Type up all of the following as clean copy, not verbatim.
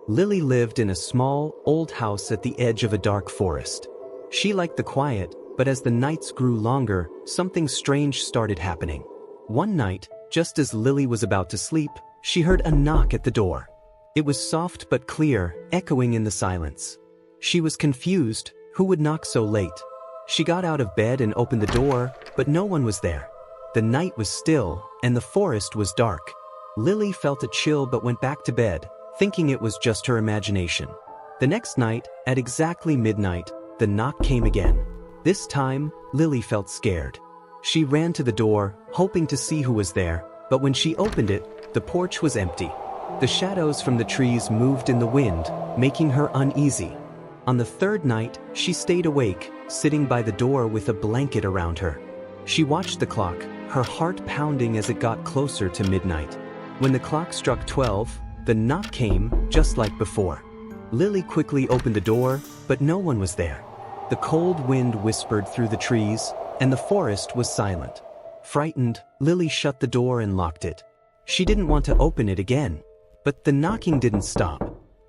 Lily lived in a small, old house at the edge of a dark forest. She liked the quiet, but as the nights grew longer, something strange started happening. One night, just as Lily was about to sleep, she heard a knock at the door. It was soft but clear, echoing in the silence. She was confused. Who would knock so late? She got out of bed and opened the door, but no one was there. The night was still, and the forest was dark. Lily felt a chill but went back to bed, thinking it was just her imagination. The next night, at exactly midnight, the knock came again. This time, Lily felt scared. She ran to the door, hoping to see who was there, but when she opened it, the porch was empty. The shadows from the trees moved in the wind, making her uneasy. On the third night, she stayed awake, sitting by the door with a blanket around her. She watched the clock, her heart pounding as it got closer to midnight. When the clock struck 12, the knock came, just like before. Lily quickly opened the door, but no one was there. The cold wind whispered through the trees, and the forest was silent. Frightened, Lily shut the door and locked it. She didn't want to open it again. But the knocking didn't stop.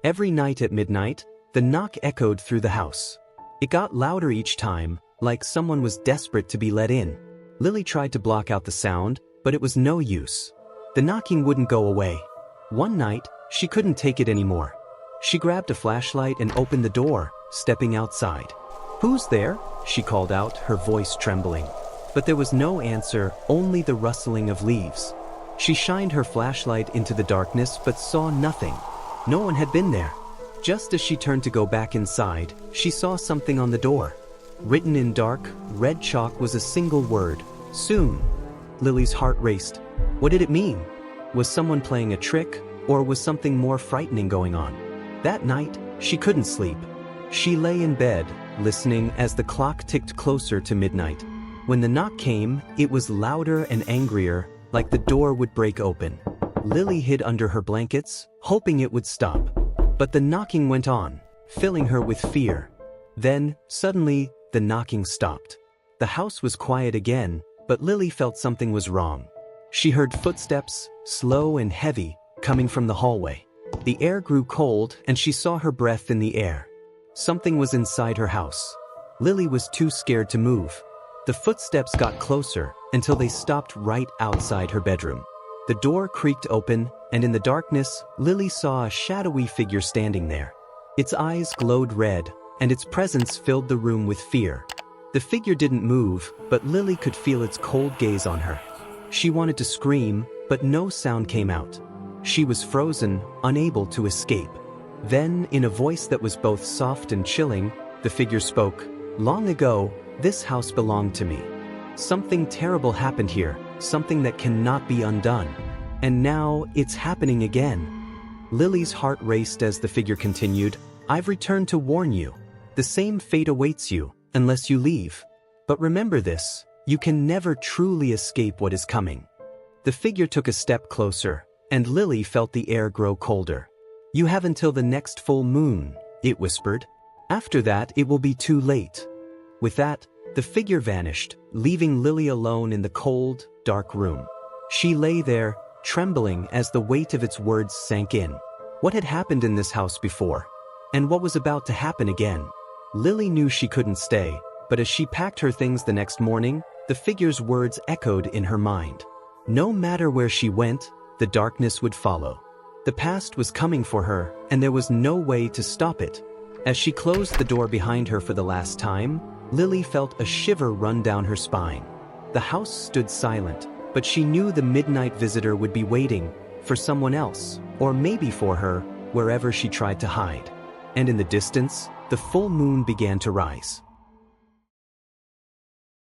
Every night at midnight, the knock echoed through the house. It got louder each time, like someone was desperate to be let in. Lily tried to block out the sound, but it was no use. The knocking wouldn't go away. One night, she couldn't take it anymore. She grabbed a flashlight and opened the door, stepping outside. "Who's there?" she called out, her voice trembling. But there was no answer, only the rustling of leaves. She shined her flashlight into the darkness but saw nothing. No one had been there. Just as she turned to go back inside, she saw something on the door. Written in dark, red chalk was a single word: soon. Lily's heart raced. What did it mean? Was someone playing a trick, or was something more frightening going on? That night, she couldn't sleep. She lay in bed, listening as the clock ticked closer to midnight. When the knock came, it was louder and angrier, like the door would break open. Lily hid under her blankets, hoping it would stop. But the knocking went on, filling her with fear. Then, suddenly, the knocking stopped. The house was quiet again, but Lily felt something was wrong. She heard footsteps, slow and heavy, coming from the hallway. The air grew cold, and she saw her breath in the air. Something was inside her house. Lily was too scared to move. The footsteps got closer, until they stopped right outside her bedroom. The door creaked open, and in the darkness, Lily saw a shadowy figure standing there. Its eyes glowed red, and its presence filled the room with fear. The figure didn't move, but Lily could feel its cold gaze on her. She wanted to scream, but no sound came out. She was frozen, unable to escape. Then, in a voice that was both soft and chilling, the figure spoke. "Long ago, this house belonged to me. Something terrible happened here, something that cannot be undone. And now, it's happening again." Lily's heart raced as the figure continued. "I've returned to warn you. The same fate awaits you, unless you leave. But remember this, you can never truly escape what is coming." The figure took a step closer, and Lily felt the air grow colder. "You have until the next full moon," it whispered. "After that, it will be too late." With that, the figure vanished, leaving Lily alone in the cold, dark room. She lay there, trembling as the weight of its words sank in. What had happened in this house before? And what was about to happen again? Lily knew she couldn't stay, but as she packed her things the next morning, the figure's words echoed in her mind. No matter where she went, the darkness would follow. The past was coming for her, and there was no way to stop it. As she closed the door behind her for the last time, Lily felt a shiver run down her spine. The house stood silent, but she knew the midnight visitor would be waiting for someone else, or maybe for her, wherever she tried to hide. And in the distance, the full moon began to rise.